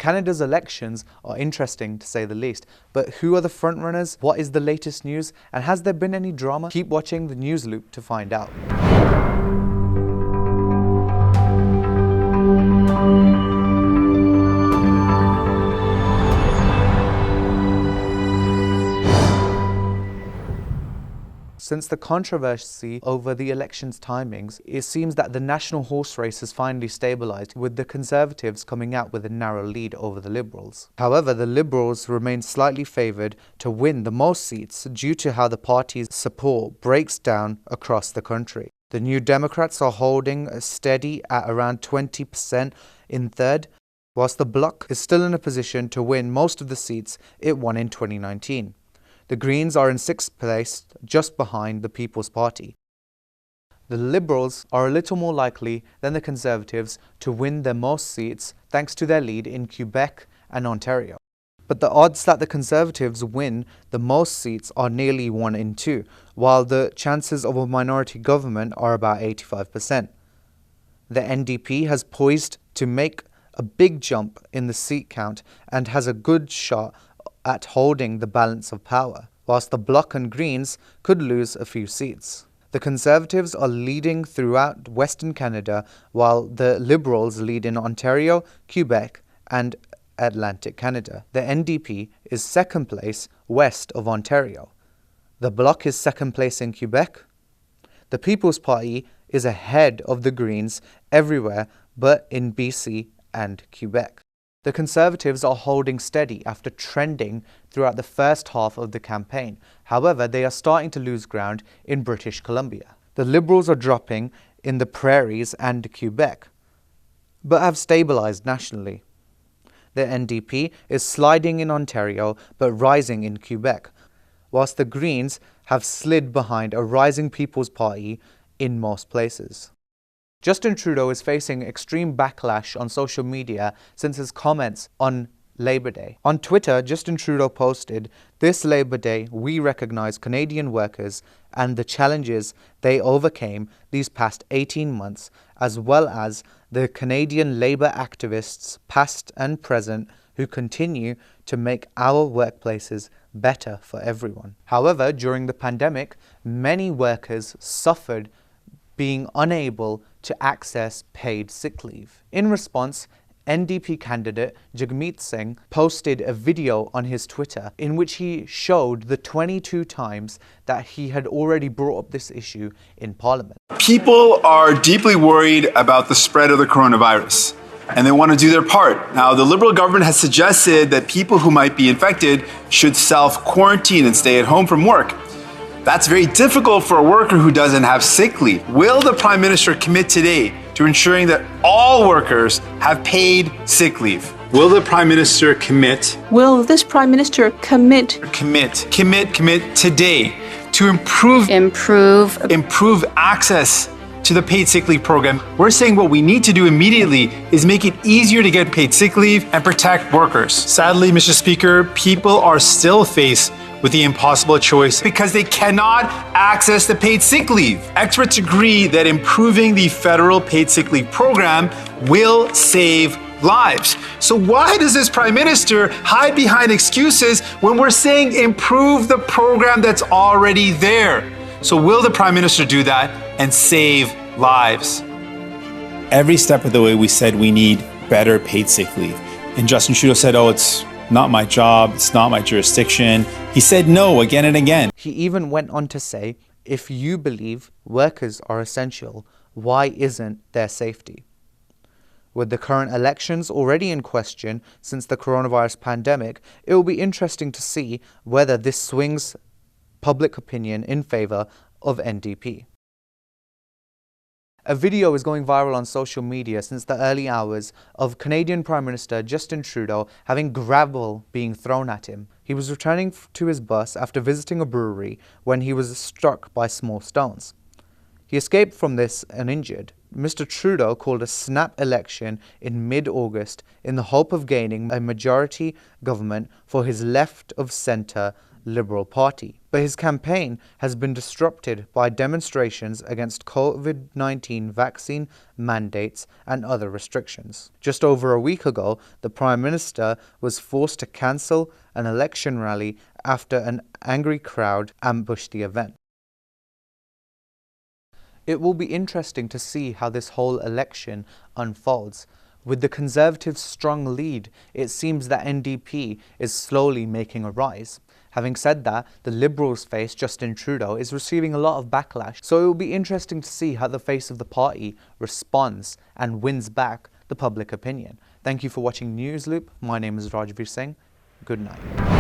Canada's elections are interesting to say the least, but who are the frontrunners? What is the latest news? And has there been any drama? Keep watching the News Loop to find out. Since the controversy over the election's timings, it seems that the national horse race has finally stabilised, with the Conservatives coming out with a narrow lead over the Liberals. However, the Liberals remain slightly favoured to win the most seats due to how the party's support breaks down across the country. The New Democrats are holding steady at around 20% in third, whilst the Bloc is still in a position to win most of the seats it won in 2019. The Greens are in 6th place, just behind the People's Party. The Liberals are a little more likely than the Conservatives to win their most seats thanks to their lead in Quebec and Ontario. But the odds that the Conservatives win the most seats are nearly 1 in 2, while the chances of a minority government are about 85%. The NDP has poised to make a big jump in the seat count and has a good shot at holding the balance of power, whilst the Bloc and Greens could lose a few seats. The Conservatives are leading throughout Western Canada, while the Liberals lead in Ontario, Quebec and Atlantic Canada. The NDP is 2nd place west of Ontario. The Bloc is 2nd place in Quebec. The People's Party is ahead of the Greens everywhere but in BC and Quebec. The Conservatives are holding steady after trending throughout the first half of the campaign. However, they are starting to lose ground in British Columbia. The Liberals are dropping in the Prairies and Quebec, but have stabilised nationally. The NDP is sliding in Ontario, but rising in Quebec, whilst the Greens have slid behind a rising People's Party in most places. Justin Trudeau is facing extreme backlash on social media since his comments on Labour Day. On Twitter, Justin Trudeau posted, "This Labour Day, we recognise Canadian workers and the challenges they overcame these past 18 months, as well as the Canadian labour activists, past and present, who continue to make our workplaces better for everyone." However, during the pandemic, many workers suffered being unable to access paid sick leave. In response, NDP candidate Jagmeet Singh posted a video on his Twitter in which he showed the 22 times that he had already brought up this issue in Parliament. People are deeply worried about the spread of the coronavirus, and they want to do their part. Now, the Liberal government has suggested that people who might be infected should self-quarantine and stay at home from work. That's very difficult for a worker who doesn't have sick leave. Will the Prime Minister commit today to ensuring that all workers have paid sick leave? Will the Prime Minister commit? Will this Prime Minister commit? Commit today to improve access to the paid sick leave program. We're saying what we need to do immediately is make it easier to get paid sick leave and protect workers. Sadly, Mr. Speaker, people are still faced with the impossible choice because they cannot access the paid sick leave. Experts agree that improving the federal paid sick leave program will save lives. So why does this Prime Minister hide behind excuses when we're saying improve the program that's already there? So will the Prime Minister do that and save lives? Every step of the way we said we need better paid sick leave. And Justin Trudeau said, "Oh, it's not my job, it's not my jurisdiction." He said no again and again. He even went on to say, if you believe workers are essential, why isn't there safety? With the current elections already in question since the coronavirus pandemic, it will be interesting to see whether this swings public opinion in favour of NDP. A video is going viral on social media since the early hours of Canadian Prime Minister Justin Trudeau having gravel being thrown at him. He was returning to his bus after visiting a brewery when he was struck by small stones. He escaped from this uninjured. Mr. Trudeau called a snap election in mid-August in the hope of gaining a majority government for his left-of-centre Liberal Party. But his campaign has been disrupted by demonstrations against COVID-19 vaccine mandates and other restrictions. Just over a week ago, the Prime Minister was forced to cancel an election rally after an angry crowd ambushed the event. It will be interesting to see how this whole election unfolds. With the Conservatives' strong lead, it seems that NDP is slowly making a rise. Having said that, the Liberals' face, Justin Trudeau, is receiving a lot of backlash, so it will be interesting to see how the face of the party responds and wins back the public opinion. Thank you for watching News Loop. My name is Rajveer Singh. Good night.